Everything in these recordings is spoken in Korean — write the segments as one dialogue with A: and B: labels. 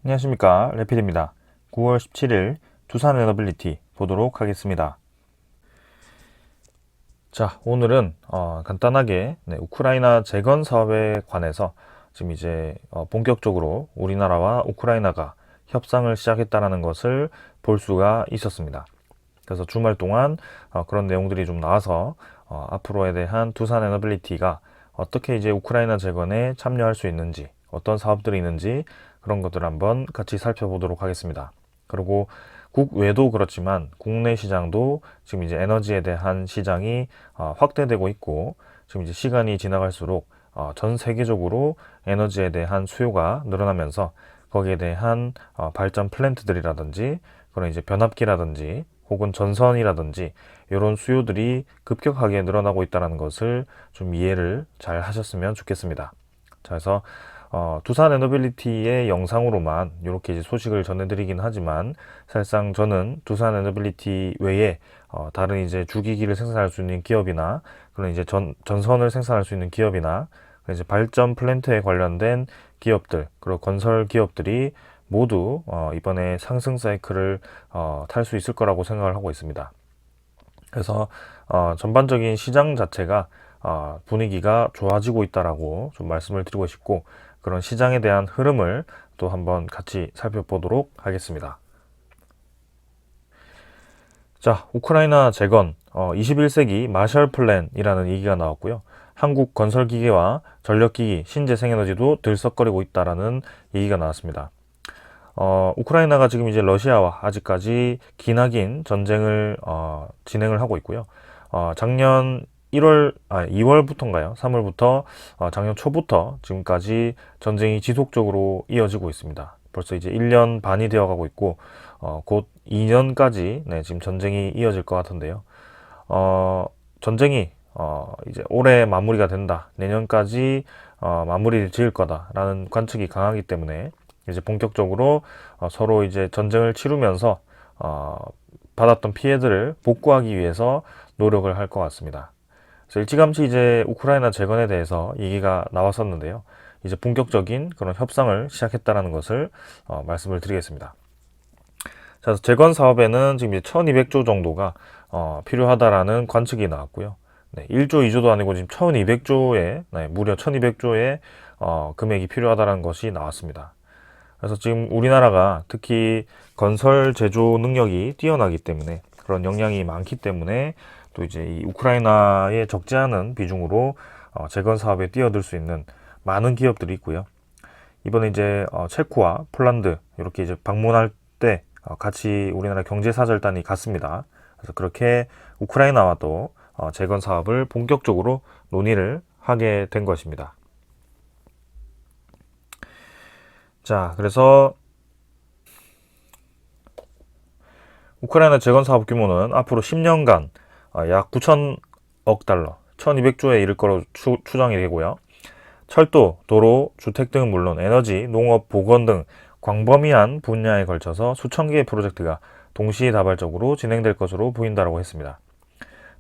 A: 안녕하십니까, 레필입니다. 9월 17일 두산 에너빌리티 보도록 하겠습니다. 자, 오늘은 간단하게 우크라이나 재건 사업에 관해서 지금 이제 본격적으로 우리나라와 우크라이나가 협상을 시작했다는 것을 볼 수가 있었습니다. 그래서 주말 동안 그런 내용들이 좀 나와서 앞으로에 대한 두산 에너빌리티가 어떻게 이제 우크라이나 재건에 참여할 수 있는지, 어떤 사업들이 있는지 그런 것들을 한번 같이 살펴보도록 하겠습니다. 그리고 국외도 그렇지만 국내 시장도 지금 이제 에너지에 대한 시장이 확대되고 있고, 지금 이제 시간이 지나갈수록 전 세계적으로 에너지에 대한 수요가 늘어나면서 거기에 대한 발전 플랜트들이라든지 그런 이제 변압기라든지 혹은 전선이라든지 이런 수요들이 급격하게 늘어나고 있다는 것을 좀 이해를 잘 하셨으면 좋겠습니다. 자, 그래서 두산 에너빌리티의 영상으로만 이렇게 이제 소식을 전해드리긴 하지만, 사실상 저는 두산 에너빌리티 외에 다른 이제 주기기를 생산할 수 있는 기업이나 그런 이제 전선을 생산할 수 있는 기업이나 이제 발전 플랜트에 관련된 기업들, 그리고 건설 기업들이 모두 이번에 상승 사이클을 탈 수 있을 거라고 생각을 하고 있습니다. 그래서 전반적인 시장 자체가 분위기가 좋아지고 있다라고 좀 말씀을 드리고 싶고, 그런 시장에 대한 흐름을 또 한번 같이 살펴보도록 하겠습니다. 자, 우크라이나 재건 21세기 마셜 플랜이라는 얘기가 나왔고요. 한국 건설기계와 전력기기, 신재생에너지도 들썩거리고 있다라는 얘기가 나왔습니다. 우크라이나가 지금 이제 러시아와 아직까지 기나긴 전쟁을 진행을 하고 있고요. 작년 2월부터인가요? 3월부터 작년 초부터 지금까지 전쟁이 지속적으로 이어지고 있습니다. 벌써 이제 1년 반이 되어 가고 있고, 곧 2년까지 지금 전쟁이 이어질 것 같은데요. 전쟁이 이제 올해 마무리가 된다, 내년까지 마무리를 지을 거다라는 관측이 강하기 때문에 이제 본격적으로 서로 이제 전쟁을 치르면서 받았던 피해들을 복구하기 위해서 노력을 할 것 같습니다. 그래서 일찌감치 이제 우크라이나 재건에 대해서 얘기가 나왔었는데요. 이제 본격적인 그런 협상을 시작했다는 것을 말씀을 드리겠습니다. 자, 재건 사업에는 지금 이제 1200조 정도가 필요하다라는 관측이 나왔고요. 1조, 2조도 아니고 지금 1200조에, 무려 1200조의 금액이 필요하다는 것이 나왔습니다. 그래서 지금 우리나라가 특히 건설 제조 능력이 뛰어나기 때문에, 그런 역량이 많기 때문에 또 이제 이 우크라이나에 적지 않은 비중으로 재건 사업에 뛰어들 수 있는 많은 기업들이 있고요. 이번에 이제 체코와 폴란드 이렇게 이제 방문할 때 같이 우리나라 경제사절단이 갔습니다. 그래서 그렇게 우크라이나와 또 재건 사업을 본격적으로 논의를 하게 된 것입니다. 자, 그래서 우크라이나 재건 사업 규모는 앞으로 10년간 약 9천억 달러, 1200조에 이를 거로 추정이 되고요. 철도, 도로, 주택 등은 물론 에너지, 농업, 보건 등 광범위한 분야에 걸쳐서 수천 개의 프로젝트가 동시다발적으로 진행될 것으로 보인다고 했습니다.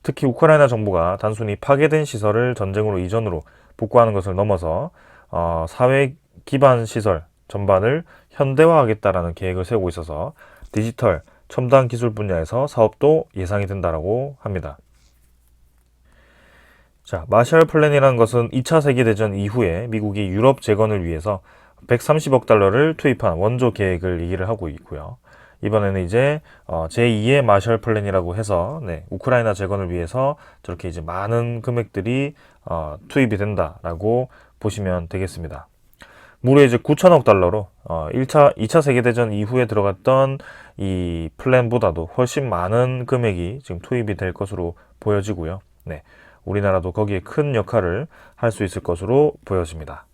A: 특히 우크라이나 정부가 단순히 파괴된 시설을 전쟁으로 이전으로 복구하는 것을 넘어서 사회 기반 시설 전반을 현대화하겠다라는 계획을 세우고 있어서 디지털, 첨단 기술 분야에서 사업도 예상이 된다고 합니다. 자, 마셜 플랜이라는 것은 2차 세계대전 이후에 미국이 유럽 재건을 위해서 130억 달러를 투입한 원조 계획을 얘기를 하고 있고요. 이번에는 이제 제2의 마셜 플랜이라고 해서 우크라이나 재건을 위해서 저렇게 이제 많은 금액들이 투입이 된다라고 보시면 되겠습니다. 무려 이제 9천억 달러로 2차 세계대전 이후에 들어갔던 이 플랜보다도 훨씬 많은 금액이 지금 투입이 될 것으로 보여지고요. 우리나라도 거기에 큰 역할을 할 수 있을 것으로 보여집니다.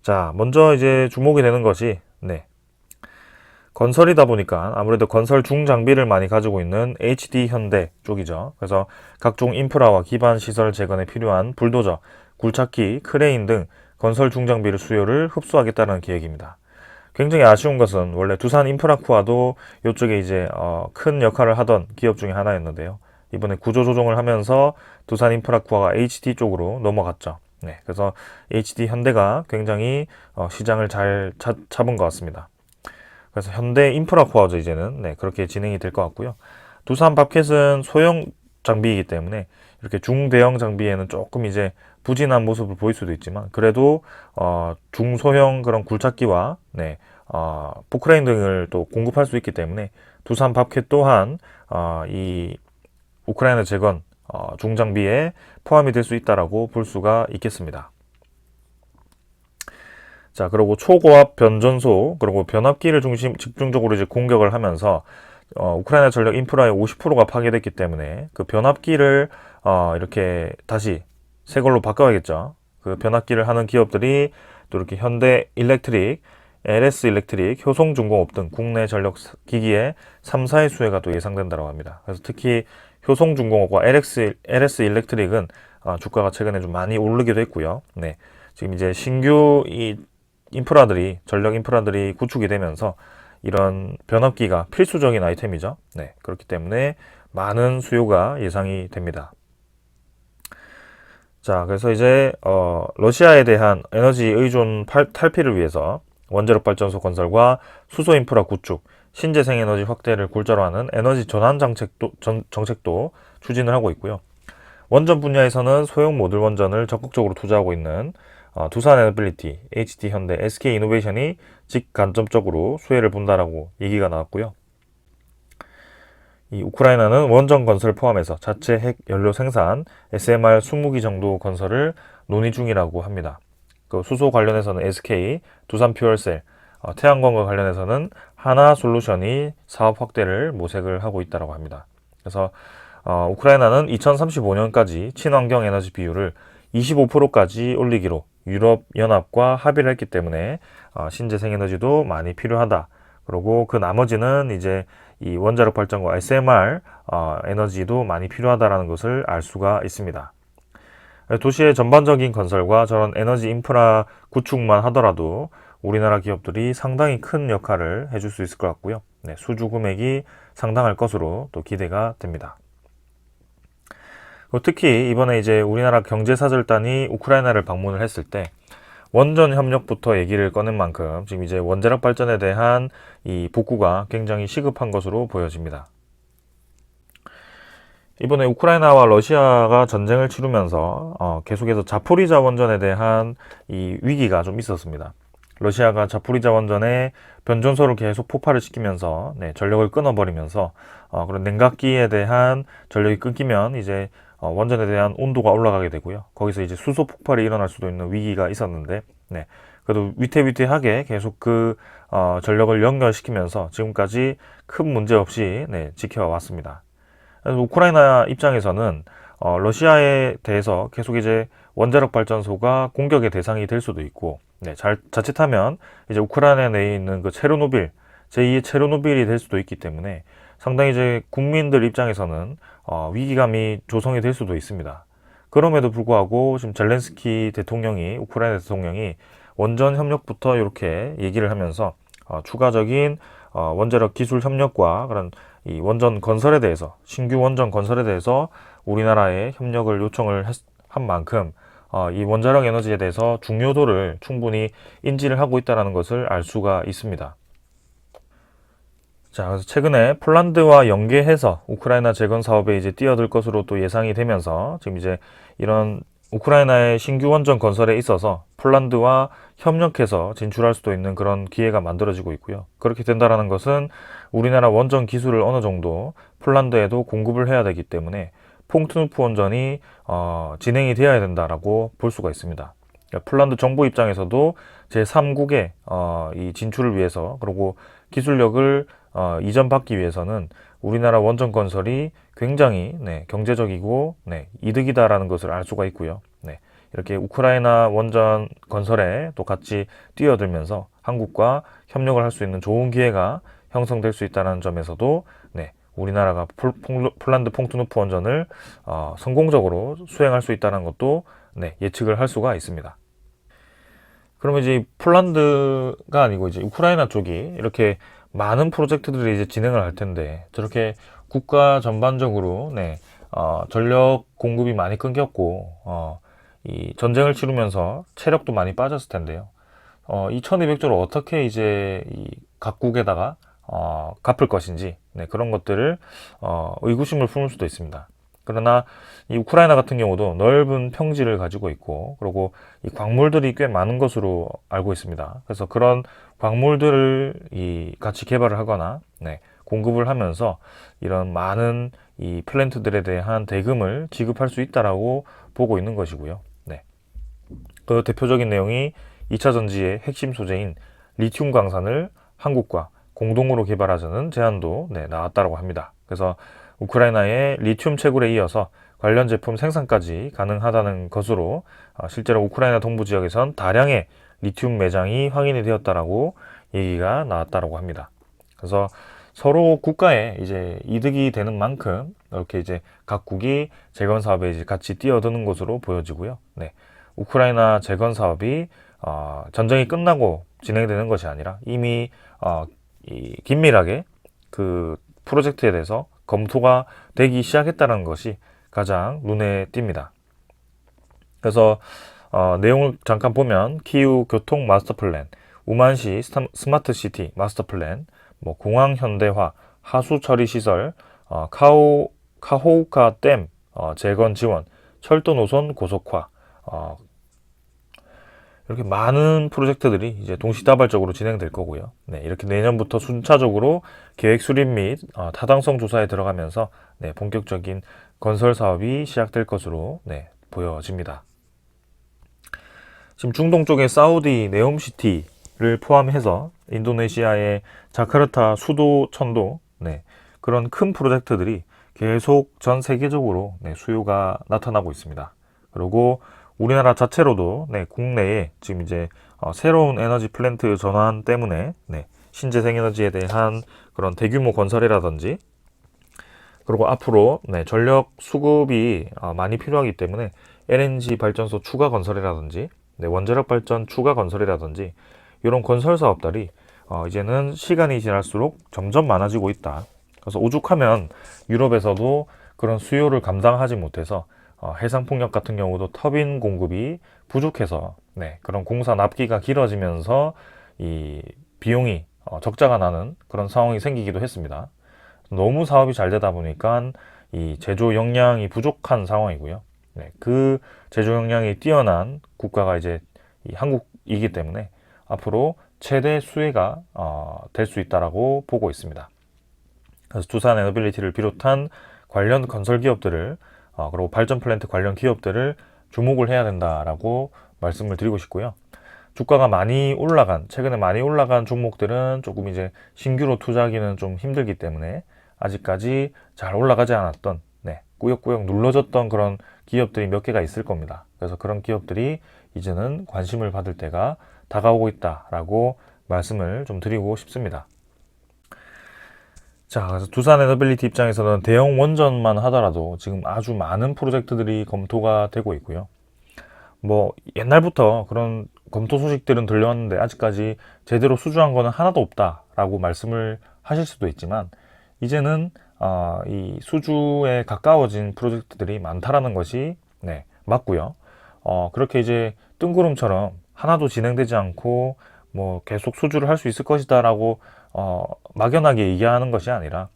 A: 자, 먼저 이제 주목이 되는 것이 건설이다 보니까 아무래도 건설 중장비를 많이 가지고 있는 HD 현대 쪽이죠. 그래서 각종 인프라와 기반 시설 재건에 필요한 불도저, 굴착기, 크레인 등 건설 중장비를 수요를 흡수하겠다는 계획입니다. 굉장히 아쉬운 것은 원래 두산 인프라쿠아도 이쪽에 이제 큰 역할을 하던 기업 중에 하나였는데요. 이번에 구조조정을 하면서 두산 인프라쿠아가 HD 쪽으로 넘어갔죠. 그래서 HD 현대가 굉장히 시장을 잘 잡은 것 같습니다. 그래서 현대 인프라코어죠, 이제는. 네, 그렇게 진행이 될 것 같고요. 두산 밥켓은 소형 장비이기 때문에 이렇게 중대형 장비에는 조금 이제 부진한 모습을 보일 수도 있지만, 그래도 중소형 그런 굴착기와 포크레인 등을 또 공급할 수 있기 때문에 두산 밥켓 또한 이 우크라이나 재건 중장비에 포함이 될 수 있다라고 볼 수가 있겠습니다. 자, 그리고 초고압 변전소, 그리고 변압기를 집중적으로 이제 공격을 하면서 우크라이나 전력 인프라의 50%가 파괴됐기 때문에 그 변압기를 이렇게 다시 새 걸로 바꿔야겠죠. 그 변압기를 하는 기업들이 또 이렇게 현대 일렉트릭, LS 일렉트릭, 효성중공업 등 국내 전력 기기의 3, 4의 수혜가 또 예상된다고 합니다. 그래서 특히 효성중공업과 LS 일렉트릭은 주가가 최근에 좀 많이 오르기도 했고요. 네, 지금 이제 신규 이 인프라들이, 전력 인프라들이 구축이 되면서 이런 변압기가 필수적인 아이템이죠. 네, 그렇기 때문에 많은 수요가 예상이 됩니다. 자, 그래서 이제 러시아에 대한 에너지 의존 탈피를 위해서 원자력 발전소 건설과 수소 인프라 구축, 신재생 에너지 확대를 골자로 하는 에너지 전환 정책도 추진을 하고 있고요. 원전 분야에서는 소형 모듈 원전을 적극적으로 투자하고 있는 두산 에너빌리티, HD 현대, SK 이노베이션이 직간접적으로 수혜를 본다라고 얘기가 나왔고요. 이 우크라이나는 원전 건설 포함해서 자체 핵 연료 생산, SMR 20기 정도 건설을 논의 중이라고 합니다. 그 수소 관련해서는 SK, 두산 퓨얼셀, 태양광과 관련해서는 하나솔루션이 사업 확대를 모색을 하고 있다고 합니다. 그래서 우크라이나는 2035년까지 친환경 에너지 비율을 25%까지 올리기로 유럽연합과 합의를 했기 때문에 신재생 에너지도 많이 필요하다. 그리고 그 나머지는 이제 이 원자력 발전과 SMR 에너지도 많이 필요하다라는 것을 알 수가 있습니다. 도시의 전반적인 건설과 저런 에너지 인프라 구축만 하더라도 우리나라 기업들이 상당히 큰 역할을 해줄 수 있을 것 같고요. 네, 수주 금액이 상당할 것으로 또 기대가 됩니다. 특히 이번에 이제 우리나라 경제사절단이 우크라이나를 방문을 했을 때 원전 협력부터 얘기를 꺼낸 만큼 지금 이제 원자력 발전에 대한 이 복구가 굉장히 시급한 것으로 보여집니다. 이번에 우크라이나와 러시아가 전쟁을 치르면서 계속해서 자포리자 원전에 대한 이 위기가 좀 있었습니다. 러시아가 자포리자 원전에 변전소를 계속 폭발을 시키면서 전력을 끊어버리면서 그런 냉각기에 대한 전력이 끊기면 이제 원전에 대한 온도가 올라가게 되고요. 거기서 이제 수소 폭발이 일어날 수도 있는 위기가 있었는데, 그래도 위태위태하게 계속 그 전력을 연결시키면서 지금까지 큰 문제 없이 지켜왔습니다. 그래서 우크라이나 입장에서는 러시아에 대해서 계속 이제 원자력 발전소가 공격의 대상이 될 수도 있고, 자칫하면 이제 우크라이나 내에 있는 그 체르노빌, 제2의 체르노빌이 될 수도 있기 때문에 상당히 이제 국민들 입장에서는 위기감이 조성이 될 수도 있습니다. 그럼에도 불구하고 지금 젤렌스키 대통령이, 우크라이나 대통령이 원전 협력부터 이렇게 얘기를 하면서 추가적인 원자력 기술 협력과 그런 이 원전 건설에 대해서, 신규 원전 건설에 대해서 우리나라에 협력을 요청을 한 만큼 이 원자력 에너지에 대해서 중요도를 충분히 인지를 하고 있다는 것을 알 수가 있습니다. 자, 그래서 최근에 폴란드와 연계해서 우크라이나 재건 사업에 이제 뛰어들 것으로 또 예상이 되면서 지금 이제 이런 우크라이나의 신규 원전 건설에 있어서 폴란드와 협력해서 진출할 수도 있는 그런 기회가 만들어지고 있고요. 그렇게 된다라는 것은 우리나라 원전 기술을 어느 정도 폴란드에도 공급을 해야 되기 때문에 퐁트누프 원전이 진행이 되어야 된다라고 볼 수가 있습니다. 그러니까 폴란드 정부 입장에서도 제3국의 이 진출을 위해서, 그리고 기술력을 이전받기 위해서는 우리나라 원전 건설이 굉장히 경제적이고 이득이다라는 것을 알 수가 있고요. 이렇게 우크라이나 원전 건설에 또 같이 뛰어들면서 한국과 협력을 할 수 있는 좋은 기회가 형성될 수 있다는 점에서도 우리나라가 폴란드 퐁트누프 원전을 성공적으로 수행할 수 있다는 것도 예측을 할 수가 있습니다. 그러면 이제 폴란드가 아니고 이제 우크라이나 쪽이 이렇게 많은 프로젝트들이 이제 진행을 할 텐데, 저렇게 국가 전반적으로 전력 공급이 많이 끊겼고 이 전쟁을 치르면서 체력도 많이 빠졌을 텐데요. 이 1200조를 어떻게 이제 이 각국에다가 갚을 것인지, 네, 그런 것들을 의구심을 품을 수도 있습니다. 그러나 이 우크라이나 같은 경우도 넓은 평지를 가지고 있고, 그리고 이 광물들이 꽤 많은 것으로 알고 있습니다. 그래서 그런 광물들을 같이 개발을 하거나, 네, 공급을 하면서 이런 많은 이 플랜트들에 대한 대금을 지급할 수 있다라고 보고 있는 것이고요. 네. 그 대표적인 내용이 2차 전지의 핵심 소재인 리튬 광산을 한국과 공동으로 개발하자는 제안도, 네, 나왔다고 합니다. 그래서 우크라이나의 리튬 채굴에 이어서 관련 제품 생산까지 가능하다는 것으로 실제로 우크라이나 동부 지역에선 다량의 리튬 매장이 확인이 되었다라고 얘기가 나왔다고 합니다. 그래서 서로 국가에 이제 이득이 되는 만큼 이렇게 이제 각국이 재건 사업에 이제 같이 뛰어드는 것으로 보여지고요. 네. 우크라이나 재건 사업이 전쟁이 끝나고 진행되는 것이 아니라 이미 긴밀하게 그 프로젝트에 대해서 검토가 되기 시작했다는 것이 가장 눈에 띕니다. 그래서 내용을 잠깐 보면 키우 교통 마스터 플랜, 우만시 스마트 시티 마스터 플랜, 뭐 공항 현대화, 하수 처리 시설, 카호우카 댐 재건 지원, 철도 노선 고속화, 이렇게 많은 프로젝트들이 이제 동시다발적으로 진행될 거고요. 네, 이렇게 내년부터 순차적으로 계획 수립 및 타당성 조사에 들어가면서, 네, 본격적인 건설 사업이 시작될 것으로, 네, 보여집니다. 지금 중동 쪽의 사우디 네옴시티를 포함해서 인도네시아의 자카르타 수도천도, 네, 그런 큰 프로젝트들이 계속 전 세계적으로, 네, 수요가 나타나고 있습니다. 그리고 우리나라 자체로도, 네, 국내에 지금 이제 새로운 에너지 플랜트 전환 때문에, 네, 신재생에너지에 대한 그런 대규모 건설이라든지, 그리고 앞으로, 네, 전력 수급이 많이 필요하기 때문에 LNG 발전소 추가 건설이라든지, 네, 원자력 발전 추가 건설이라든지 이런 건설 사업들이 이제는 시간이 지날수록 점점 많아지고 있다. 그래서 오죽하면 유럽에서도 그런 수요를 감당하지 못해서 해상풍력 같은 경우도 터빈 공급이 부족해서, 네, 그런 공사 납기가 길어지면서 이 비용이 적자가 나는 그런 상황이 생기기도 했습니다. 너무 사업이 잘 되다 보니까 이 제조 역량이 부족한 상황이고요. 네, 그 제조 역량이 뛰어난 국가가 이제 한국이기 때문에 앞으로 최대 수혜가 될 수 있다라고 보고 있습니다. 그래서 두산 에너빌리티를 비롯한 관련 건설 기업들을 그리고 발전 플랜트 관련 기업들을 주목을 해야 된다라고 말씀을 드리고 싶고요. 주가가 최근에 많이 올라간 종목들은 조금 이제 신규로 투자하기는 좀 힘들기 때문에 아직까지 잘 올라가지 않았던, 네, 꾸역꾸역 눌러졌던 그런 기업들이 몇 개가 있을 겁니다. 그래서 그런 기업들이 이제는 관심을 받을 때가 다가오고 있다라고 말씀을 좀 드리고 싶습니다. 자, 그래서 두산 에너빌리티 입장에서는 대형 원전만 하더라도 지금 아주 많은 프로젝트들이 검토가 되고 있고요. 뭐 옛날부터 그런 검토 소식들은 들려왔는데 아직까지 제대로 수주한 거는 하나도 없다라고 말씀을 하실 수도 있지만, 이제는 이 수주에 가까워진 프로젝트들이 많다라는 것이, 네, 맞고요. 그렇게 이제 뜬구름처럼 하나도 진행되지 않고 뭐 계속 수주를 할 수 있을 것이다라고 막연하게 얘기하는 것이 아니라,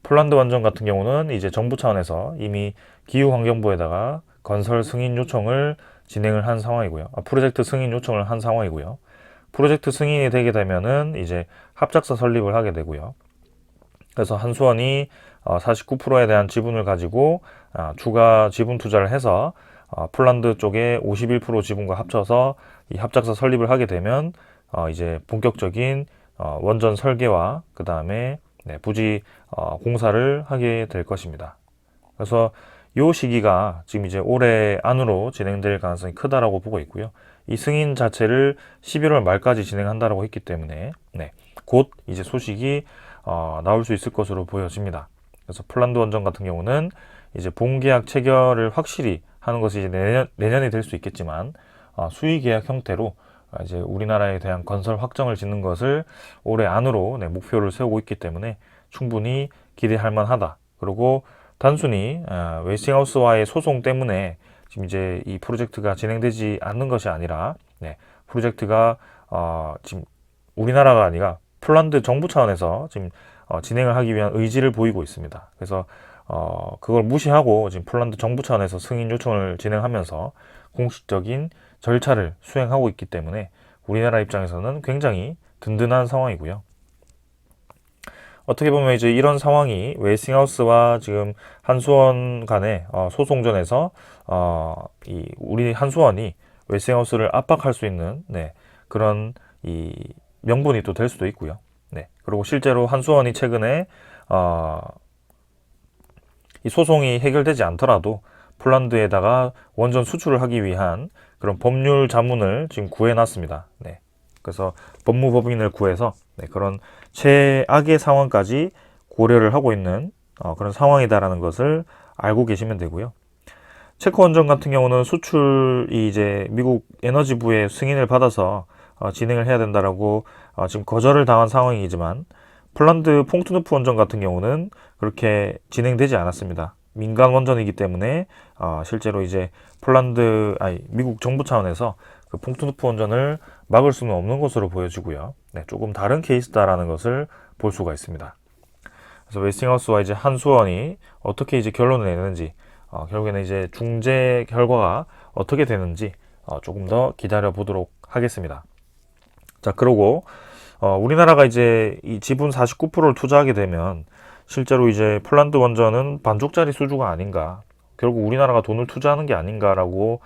A: 폴란드 원전 같은 경우는 이제 정부 차원에서 이미 기후환경부에다가 건설 승인 요청을 진행을 한 상황이고요. 프로젝트 승인 요청을 한 상황이고요. 프로젝트 승인이 되게 되면은 이제 합작사 설립을 하게 되고요. 그래서 한수원이 49%에 대한 지분을 가지고 추가 지분 투자를 해서 폴란드 쪽에 51% 지분과 합쳐서 이 합작사 설립을 하게 되면 이제 본격적인 원전 설계와 그 다음에, 네, 부지 공사를 하게 될 것입니다. 그래서 이 시기가 지금 이제 올해 안으로 진행될 가능성이 크다라고 보고 있고요. 이 승인 자체를 11월 말까지 진행한다라고 했기 때문에, 네, 곧 이제 소식이 나올 수 있을 것으로 보여집니다. 그래서 폴란드 원전 같은 경우는 이제 본계약 체결을 확실히 하는 것이 이제 내년이 될 수 있겠지만, 수의계약 형태로 이제 우리나라에 대한 건설 확정을 짓는 것을 올해 안으로, 네, 목표를 세우고 있기 때문에 충분히 기대할 만하다. 그리고 단순히 웨스팅하우스와의 소송 때문에 지금 이제 이 프로젝트가 진행되지 않는 것이 아니라, 네, 프로젝트가 지금 우리나라가 아니라 폴란드 정부 차원에서 지금 진행을 하기 위한 의지를 보이고 있습니다. 그래서 그걸 무시하고 지금 폴란드 정부 차원에서 승인 요청을 진행하면서 공식적인 절차를 수행하고 있기 때문에 우리나라 입장에서는 굉장히 든든한 상황이고요. 어떻게 보면 이제 이런 상황이 웨스팅하우스와 지금 한수원 간의 소송전에서 우리 한수원이 웨스팅하우스를 압박할 수 있는 그런 이 명분이 또 될 수도 있고요. 그리고 실제로 한수원이 최근에 이 소송이 해결되지 않더라도 폴란드에다가 원전 수출을 하기 위한 그런 법률 자문을 지금 구해놨습니다. 그래서 법무법인을 구해서 그런 최악의 상황까지 고려를 하고 있는 그런 상황이다라는 것을 알고 계시면 되고요. 체코 원전 같은 경우는 수출이 이제 미국 에너지부의 승인을 받아서 진행을 해야 된다라고 지금 거절을 당한 상황이지만 폴란드 퐁투누프 원전 같은 경우는 그렇게 진행되지 않았습니다. 민간 원전이기 때문에 실제로 이제 미국 정부 차원에서 그 퐁투누프 원전을 막을 수는 없는 것으로 보여지고요. 조금 다른 케이스다라는 것을 볼 수가 있습니다. 그래서 웨스팅하우스와 이제 한수원이 어떻게 이제 결론을 내는지, 결국에는 이제 중재 결과가 어떻게 되는지 조금 더 기다려 보도록 하겠습니다. 자, 그러고 우리나라가 이제 이 지분 49%를 투자하게 되면 실제로 이제 폴란드 원전은 반쪽짜리 수주가 아닌가, 결국 우리나라가 돈을 투자하는 게 아닌가라고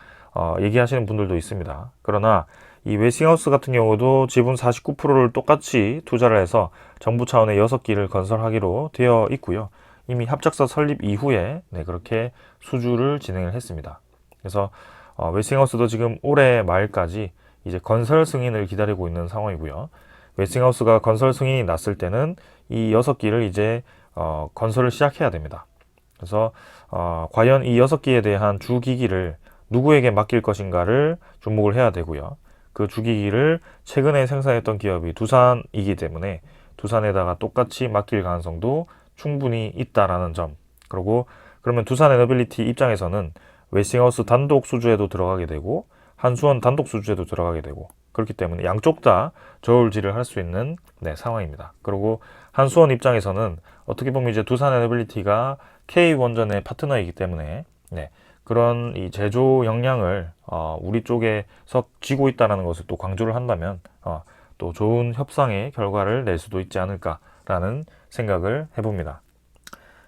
A: 얘기하시는 분들도 있습니다. 그러나 이 웨스팅하우스 같은 경우도 지분 49%를 똑같이 투자를 해서 정부 차원의 6기를 건설하기로 되어 있고요. 이미 합작사 설립 이후에 그렇게 수주를 진행을 했습니다. 그래서 웨스팅하우스도 지금 올해 말까지 이제 건설 승인을 기다리고 있는 상황이고요. 웨스팅하우스가 건설 승인이 났을 때는 이 6기를 이제 건설을 시작해야 됩니다. 그래서 과연 이 6기에 대한 주기기를 누구에게 맡길 것인가를 주목을 해야 되고요. 그 주기기를 최근에 생산했던 기업이 두산이기 때문에 두산에다가 똑같이 맡길 가능성도 충분히 있다라는 점. 그리고 그러면 두산에너빌리티 입장에서는 웨스팅하우스 단독 수주에도 들어가게 되고 한수원 단독 수주에도 들어가게 되고, 그렇기 때문에 양쪽 다 저울질을 할 수 있는 상황입니다. 그리고 한수원 입장에서는 어떻게 보면 이제 두산에너빌리티가 K원전의 파트너이기 때문에 그런 이 제조 역량을 우리 쪽에서 쥐고 있다는 것을 또 강조를 한다면 또 좋은 협상의 결과를 낼 수도 있지 않을까라는 생각을 해봅니다.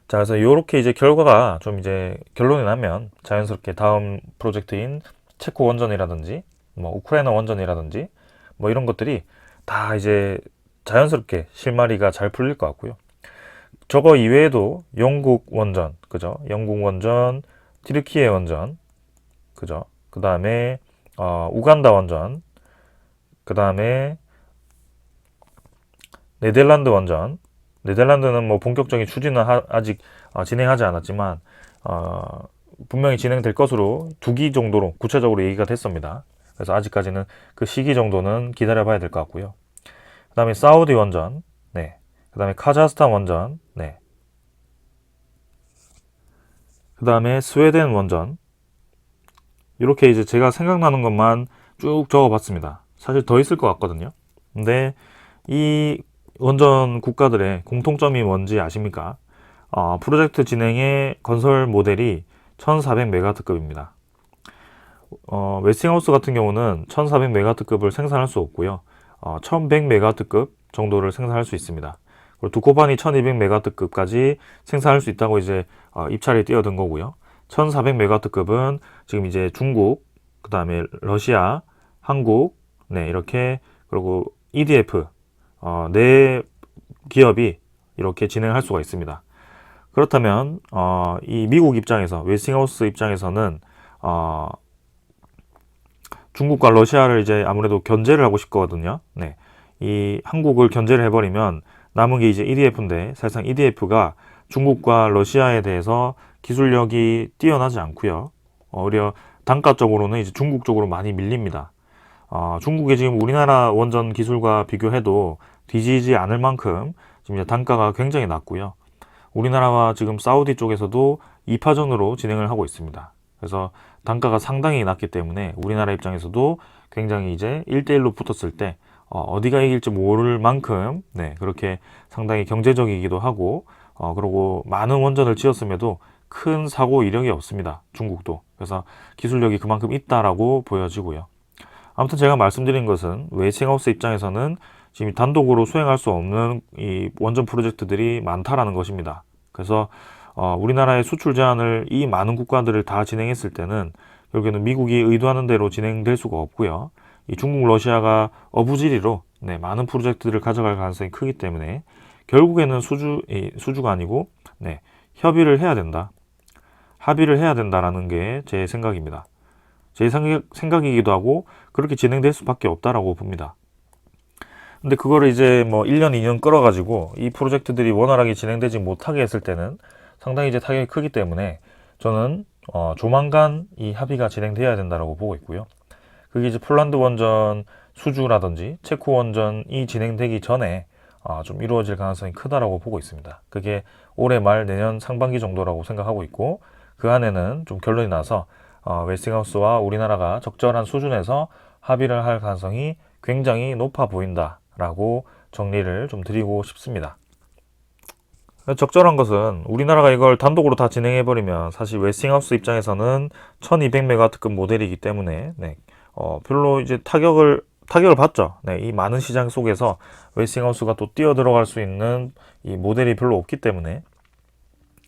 A: 자, 그래서 이렇게 이제 결과가 좀 이제 결론이 나면 자연스럽게 다음 프로젝트인 체코 원전이라든지 뭐 우크라이나 원전이라든지 뭐 이런 것들이 다 이제 자연스럽게 실마리가 잘 풀릴 것 같고요. 저거 이외에도 영국 원전, 그죠? 영국 원전, 티르키예 원전, 그죠? 그 다음에 우간다 원전, 그 다음에 네덜란드 원전. 네덜란드는 뭐 본격적인 추진은 아직 진행하지 않았지만 분명히 진행될 것으로 2기 정도로 구체적으로 얘기가 됐습니다. 그래서 아직까지는 그 시기 정도는 기다려봐야 될 것 같고요. 그 다음에 사우디 원전, 그 다음에 카자흐스탄 원전, 그 다음에 스웨덴 원전. 이렇게 이제 제가 생각나는 것만 쭉 적어봤습니다. 사실 더 있을 것 같거든요. 근데 이 원전 국가들의 공통점이 뭔지 아십니까? 프로젝트 진행의 건설 모델이 1400메가와트급입니다. 웨스팅하우스 같은 경우는 1400메가와트급을 생산할 수 없고요. 1100메가와트급 정도를 생산할 수 있습니다. 그리고 두코반이 1200메가와트급까지 생산할 수 있다고 이제 입찰에 뛰어든 거고요. 1400메가와트급은 지금 이제 중국, 그 다음에 러시아, 한국, 이렇게, 그리고 EDF, 네 기업이 이렇게 진행할 수가 있습니다. 그렇다면 이 미국 입장에서, 웨스팅하우스 입장에서는 중국과 러시아를 이제 아무래도 견제를 하고 싶거든요. 이 한국을 견제를 해버리면 남은 게 이제 EDF인데, 사실상 EDF가 중국과 러시아에 대해서 기술력이 뛰어나지 않고요. 오히려 단가적으로는 이제 중국 쪽으로 많이 밀립니다. 중국이 지금 우리나라 원전 기술과 비교해도 뒤지지 않을 만큼 지금 이제 단가가 굉장히 낮고요. 우리나라와 지금 사우디 쪽에서도 2파전으로 진행을 하고 있습니다. 그래서 단가가 상당히 낮기 때문에 우리나라 입장에서도 굉장히 이제 1대1로 붙었을 때 어디가 이길지 모를 만큼 네, 그렇게 상당히 경제적이기도 하고 그리고 많은 원전을 지었음에도 큰 사고 이력이 없습니다. 중국도. 그래서 기술력이 그만큼 있다라고 보여지고요. 아무튼 제가 말씀드린 것은 웨이스팅하우스 입장에서는 지금 단독으로 수행할 수 없는 이 원전 프로젝트들이 많다라는 것입니다. 그래서 우리나라의 수출 제한을 이 많은 국가들을 다 진행했을 때는 결국에는 미국이 의도하는 대로 진행될 수가 없고요. 이 중국, 러시아가 어부지리로 네, 많은 프로젝트들을 가져갈 가능성이 크기 때문에 결국에는 수주가 아니고 네, 협의를 해야 된다. 합의를 해야 된다라는 게 제 생각입니다. 제 생각이기도 하고 그렇게 진행될 수밖에 없다라고 봅니다. 근데 그거를 이제 뭐 1년, 2년 끌어가지고 이 프로젝트들이 원활하게 진행되지 못하게 했을 때는 상당히 이제 타격이 크기 때문에 저는 조만간 이 합의가 진행돼야 된다라고 보고 있고요. 그게 이제 폴란드 원전 수주라든지 체코 원전이 진행되기 전에 좀 이루어질 가능성이 크다라고 보고 있습니다. 그게 올해 말 내년 상반기 정도라고 생각하고 있고 그 안에는 좀 결론이 나서 웨스팅하우스와 우리나라가 적절한 수준에서 합의를 할 가능성이 굉장히 높아 보인다라고 정리를 좀 드리고 싶습니다. 적절한 것은 우리나라가 이걸 단독으로 다 진행해버리면 사실 웨스팅하우스 입장에서는 1200메가와트급 모델이기 때문에 네, 별로 이제 타격을 받죠. 네, 이 많은 시장 속에서 웨스팅하우스가 또 뛰어 들어갈 수 있는 이 모델이 별로 없기 때문에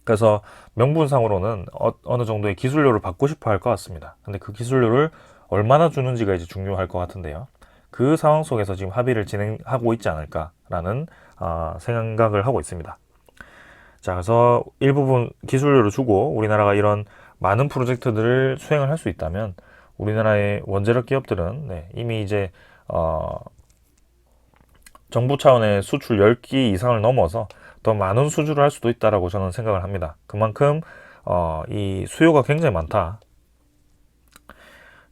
A: 그래서 명분상으로는 어느 정도의 기술료를 받고 싶어 할 것 같습니다. 근데 그 기술료를 얼마나 주는지가 이제 중요할 것 같은데요. 그 상황 속에서 지금 합의를 진행하고 있지 않을까라는 생각을 하고 있습니다. 자, 그래서 일부분 기술료를 주고 우리나라가 이런 많은 프로젝트들을 수행을 할 수 있다면 우리나라의 원자력 기업들은 네, 이미 이제 정부 차원의 수출 10기 이상을 넘어서 더 많은 수주를 할 수도 있다라고 저는 생각을 합니다. 그만큼 이 수요가 굉장히 많다.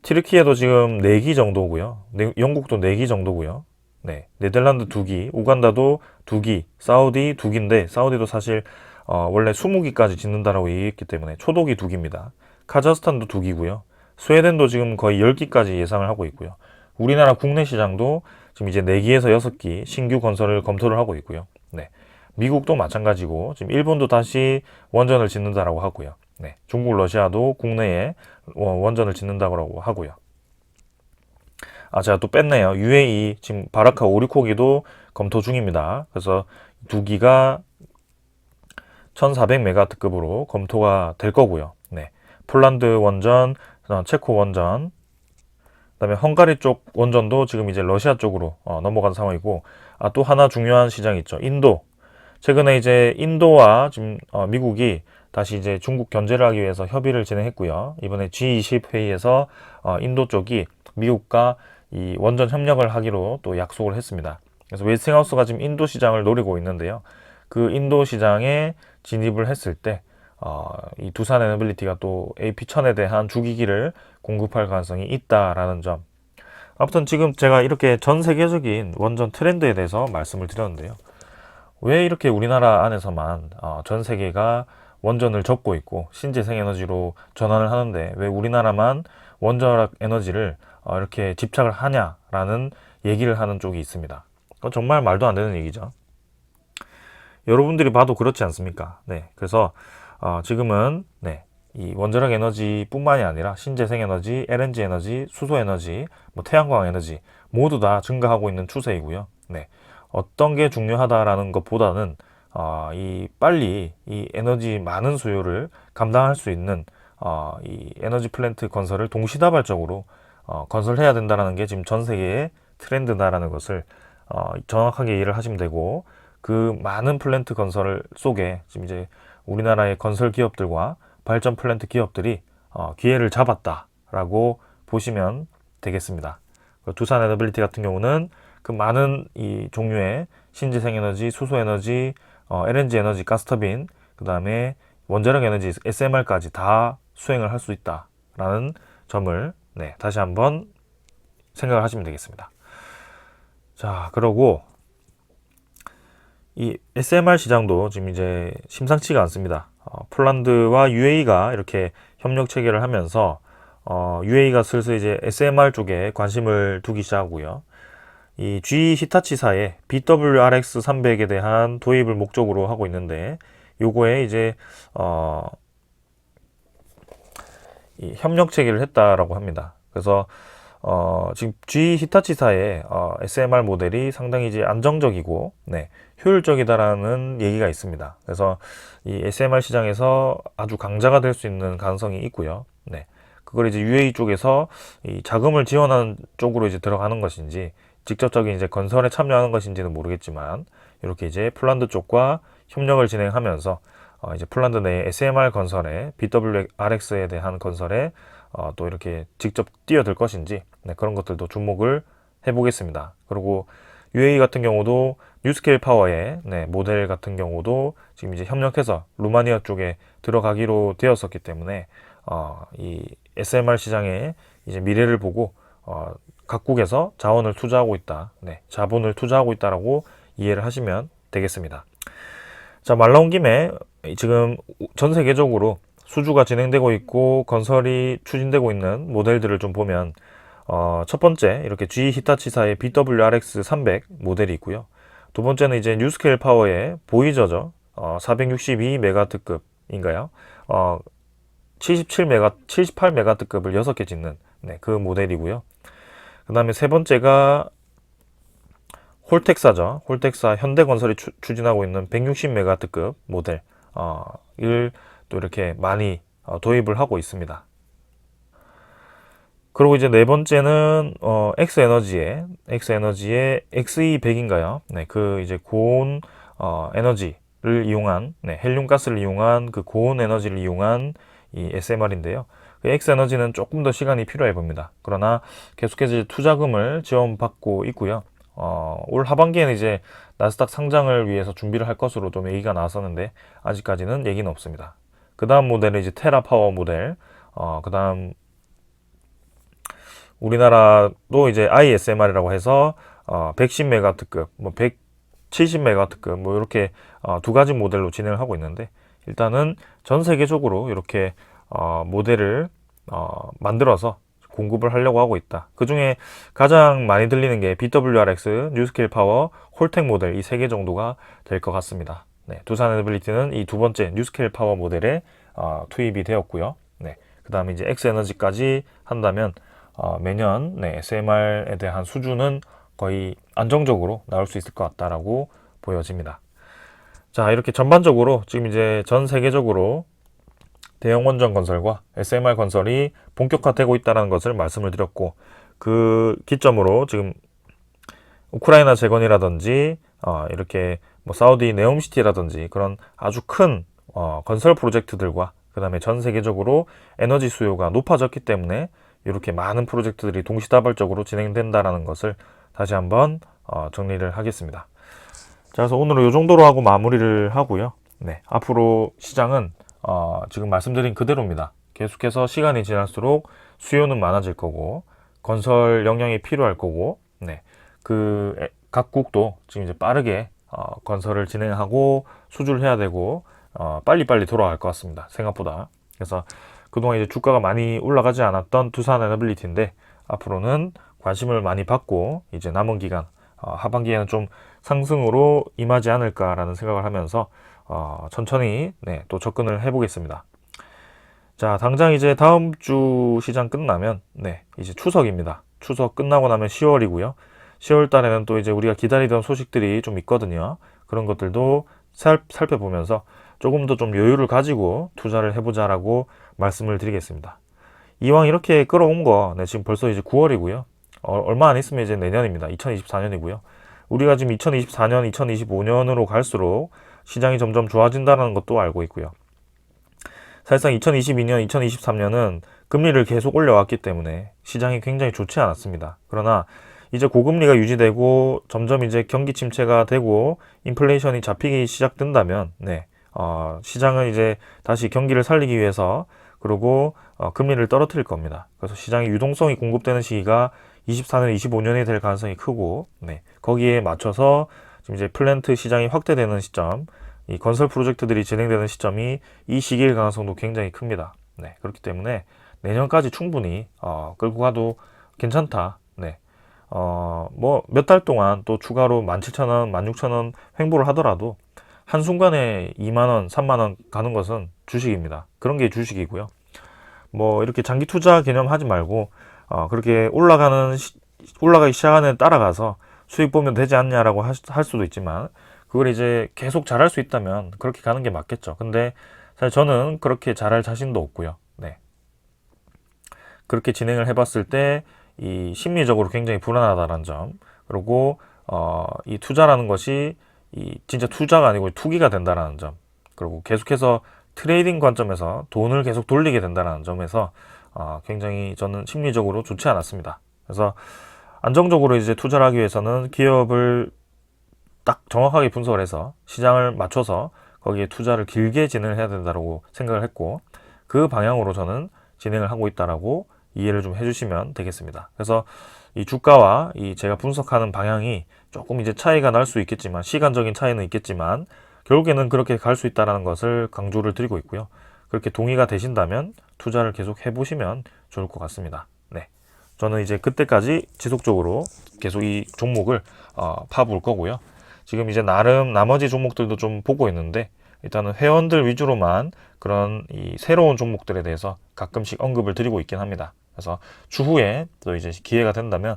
A: 튀르키예도 지금 4기 정도고요. 영국도 4기 정도고요. 네, 네덜란드 2기, 우간다도 2기, 사우디 2기인데 사우디도 사실 원래 20기까지 짓는다라고 얘기했기 때문에 초도기 2기입니다. 카자흐스탄도 2기고요. 스웨덴도 지금 거의 10기까지 예상을 하고 있고요. 우리나라 국내 시장도 지금 이제 4기에서 6기 신규 건설을 검토를 하고 있고요. 네, 미국도 마찬가지고 지금 일본도 다시 원전을 짓는다라고 하고요. 네, 중국, 러시아도 국내에 원전을 짓는다고 하고요. 제가 또 뺐네요. UAE 지금 바라카 오리코기도 검토 중입니다. 그래서 2기가 1400메가와트급으로 검토가 될 거고요. 네, 폴란드 원전, 체코 원전, 그다음에 헝가리 쪽 원전도 지금 이제 러시아 쪽으로 넘어간 상황이고, 또 하나 중요한 시장이 있죠. 인도. 최근에 이제 인도와 지금 미국이 다시 이제 중국 견제를 하기 위해서 협의를 진행했고요. 이번에 G20 회의에서 인도 쪽이 미국과 이 원전 협력을 하기로 또 약속을 했습니다. 그래서 웨스팅하우스가 지금 인도 시장을 노리고 있는데요. 그 인도 시장에 진입을 했을 때 이 두산 에너빌리티가 또 AP1000에 대한 주기기를 공급할 가능성이 있다라는 점. 아무튼 지금 제가 이렇게 전 세계적인 원전 트렌드에 대해서 말씀을 드렸는데요. 왜 이렇게 우리나라 안에서만 전 세계가 원전을 접고 있고 신재생에너지로 전환을 하는데 왜 우리나라만 원자력 에너지를 이렇게 집착을 하냐라는 얘기를 하는 쪽이 있습니다. 정말 말도 안 되는 얘기죠. 여러분들이 봐도 그렇지 않습니까? 네, 그래서 지금은 네, 이 원자력 에너지뿐만이 아니라 신재생 에너지, LNG 에너지, 수소 에너지, 뭐 태양광 에너지 모두 다 증가하고 있는 추세이고요. 네, 어떤 게 중요하다라는 것보다는 빨리 이 에너지 많은 수요를 감당할 수 있는 이 에너지 플랜트 건설을 동시다발적으로 건설해야 된다는 게 지금 전 세계의 트렌드다라는 것을 정확하게 이해를 하시면 되고, 그 많은 플랜트 건설 속에 지금 이제 우리나라의 건설 기업들과 발전 플랜트 기업들이 기회를 잡았다라고 보시면 되겠습니다. 두산 에너빌리티 같은 경우는 그 많은 이 종류의 신재생 에너지, 수소 에너지, LNG 에너지, 가스터빈, 그 다음에 원자력 에너지, SMR까지 다 수행을 할 수 있다라는 점을 네, 다시 한번 생각을 하시면 되겠습니다. 자, 그러고 이 SMR 시장도 지금 이제 심상치가 않습니다. 폴란드와 UAE가 이렇게 협력 체결을 하면서 UAE가 슬슬 이제 SMR 쪽에 관심을 두기 시작하고요. 이 GE 히타치사의 BWRX300에 대한 도입을 목적으로 하고 있는데, 요거에 이제 이 협력 체결을 했다라고 합니다. 그래서 지금 GE 히타치사의 SMR 모델이 상당히 이제 안정적이고, 네, 효율적이다라는 얘기가 있습니다. 그래서 이 SMR 시장에서 아주 강자가 될 수 있는 가능성이 있고요. 네, 그걸 이제 UAE 쪽에서 이 자금을 지원하는 쪽으로 이제 들어가는 것인지, 직접적인 이제 건설에 참여하는 것인지는 모르겠지만, 이렇게 이제 폴란드 쪽과 협력을 진행하면서 이제 폴란드 내 SMR 건설에, BWRX에 대한 건설에 또 이렇게 직접 뛰어들 것인지, 네, 그런 것들도 주목을 해보겠습니다. 그리고 UAE 같은 경우도 뉴스케일 파워의, 네, 모델 같은 경우도 지금 이제 협력해서 루마니아 쪽에 들어가기로 되었었기 때문에 이 SMR 시장의 이제 미래를 보고 각국에서 자원을 투자하고 있다, 네, 자본을 투자하고 있다라고 이해를 하시면 되겠습니다. 자, 말 나온 김에 지금 전 세계적으로 수주가 진행되고 있고 건설이 추진되고 있는 모델들을 좀 보면, 첫 번째 이렇게 GE 히타치사의 BWRX300 모델이 있고요. 두 번째는 이제 뉴스케일 파워의 보이저죠. 462메가와트급인가요? 78메가와트급을 6개 짓는, 네, 그 모델이고요. 그 다음에 세 번째가 홀텍사죠. 홀텍사 현대건설이 추진하고 있는 160메가와트급 모델 을 또 이렇게 많이 도입을 하고 있습니다. 그리고 이제 네 번째는 엑스에너지의 XE100인가요? 네, 그 이제 고온 에너지를 이용한, 네, 헬륨가스를 이용한 그 고온 에너지를 이용한 이 SMR인데요. 그 엑스에너지는 조금 더 시간이 필요해 봅니다. 그러나 계속해서 투자금을 지원받고 있고요. 올 하반기에는 이제 나스닥 상장을 위해서 준비를 할 것으로 좀 얘기가 나왔었는데, 아직까지는 얘기는 없습니다. 그 다음 모델은 이제 테라파워 모델, 그 다음 우리나라도 이제 ISMR이라고 해서 110메가와트급, 뭐 170메가와트급, 뭐 이렇게 두 가지 모델로 진행을 하고 있는데, 일단은 전 세계적으로 이렇게 모델을 만들어서 공급을 하려고 하고 있다. 그 중에 가장 많이 들리는 게 BWRX, 뉴스케일 파워, 홀텍 모델, 이 세 개 정도가 될 것 같습니다. 네, 두산 에너빌리티는 이 두 번째 뉴스케일 파워 모델에 투입이 되었고요. 네, 그 다음에 이제 엑스에너지까지 한다면 매년, 네, SMR에 대한 수주는 거의 안정적으로 나올 수 있을 것 같다라고 보여집니다. 자, 이렇게 전반적으로 지금 이제 전 세계적으로 대형 원전 건설과 SMR 건설이 본격화되고 있다는 것을 말씀을 드렸고, 그 기점으로 지금 우크라이나 재건이라든지 이렇게 뭐 사우디 네옴시티라든지 그런 아주 큰 건설 프로젝트들과, 그 다음에 전 세계적으로 에너지 수요가 높아졌기 때문에 이렇게 많은 프로젝트들이 동시다발적으로 진행된다는 것을 다시 한번 정리를 하겠습니다. 자, 그래서 오늘은 이 정도로 하고 마무리를 하고요. 네, 앞으로 시장은 지금 말씀드린 그대로입니다. 계속해서 시간이 지날수록 수요는 많아질 거고, 건설 역량이 필요할 거고, 네, 각국도 지금 이제 빠르게 건설을 진행하고 수주를 해야 되고, 빨리빨리 돌아갈 것 같습니다. 생각보다. 그래서 그동안 이제 주가가 많이 올라가지 않았던 두산 에너빌리티인데, 앞으로는 관심을 많이 받고 이제 남은 기간 하반기에는 좀 상승으로 임하지 않을까라는 생각을 하면서 천천히, 네, 또 접근을 해보겠습니다. 자, 당장 이제 다음 주 시장 끝나면, 네, 이제 추석입니다. 추석 끝나고 나면 10월이고요. 10월 달에는 또 이제 우리가 기다리던 소식들이 좀 있거든요. 그런 것들도 살펴보면서 조금 더 좀 여유를 가지고 투자를 해보자라고 말씀을 드리겠습니다. 이왕 이렇게 끌어온 거, 네, 지금 벌써 이제 9월이고요. 얼마 안 있으면 이제 내년입니다. 2024년이고요. 우리가 지금 2024년, 2025년으로 갈수록 시장이 점점 좋아진다는 것도 알고 있고요. 사실상 2022년, 2023년은 금리를 계속 올려왔기 때문에 시장이 굉장히 좋지 않았습니다. 그러나 이제 고금리가 유지되고 점점 이제 경기 침체가 되고 인플레이션이 잡히기 시작된다면, 네, 시장은 이제 다시 경기를 살리기 위해서, 그리고 금리를 떨어뜨릴 겁니다. 그래서 시장의 유동성이 공급되는 시기가 24년, 25년이 될 가능성이 크고, 네, 거기에 맞춰서 지금 이제 플랜트 시장이 확대되는 시점, 이 건설 프로젝트들이 진행되는 시점이 이 시기일 가능성도 굉장히 큽니다. 네, 그렇기 때문에 내년까지 충분히 끌고 가도 괜찮다. 네, 뭐 몇 달 동안 또 추가로 17,000원, 16,000원 횡보를 하더라도 한순간에 2만 원, 3만 원 가는 것은 주식입니다. 그런 게 주식이고요. 뭐 이렇게 장기 투자 개념 하지 말고 그렇게 올라가기 시작하는 데 따라가서 수익 보면 되지 않냐라고 할 수도 있지만, 그걸 이제 계속 잘할 수 있다면 그렇게 가는 게 맞겠죠. 근데 사실 저는 그렇게 잘할 자신도 없고요. 네. 그렇게 진행을 해봤을 때 이 심리적으로 굉장히 불안하다는 점, 그리고 이 투자라는 것이 이 진짜 투자가 아니고 투기가 된다라는 점, 그리고 계속해서 트레이딩 관점에서 돈을 계속 돌리게 된다는 점에서 굉장히 저는 심리적으로 좋지 않았습니다. 그래서 안정적으로 이제 투자를 하기 위해서는 기업을 딱 정확하게 분석을 해서 시장을 맞춰서 거기에 투자를 길게 진행을 해야 된다고 생각을 했고, 그 방향으로 저는 진행을 하고 있다라고 이해를 좀 해주시면 되겠습니다. 그래서 이 주가와 이 제가 분석하는 방향이 조금 이제 차이가 날 수 있겠지만, 시간적인 차이는 있겠지만 결국에는 그렇게 갈 수 있다는 것을 강조를 드리고 있고요. 그렇게 동의가 되신다면 투자를 계속 해보시면 좋을 것 같습니다. 네, 저는 이제 그때까지 지속적으로 계속 이 종목을 파볼 거고요. 지금 이제 나름 나머지 종목들도 좀 보고 있는데, 일단은 회원들 위주로만 그런 이 새로운 종목들에 대해서 가끔씩 언급을 드리고 있긴 합니다. 그래서 추후에 또 이제 기회가 된다면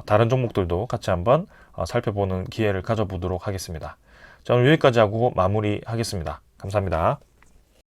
A: 다른 종목들도 같이 한번 살펴보는 기회를 가져보도록 하겠습니다. 자, 오늘 여기까지 하고 마무리하겠습니다. 감사합니다.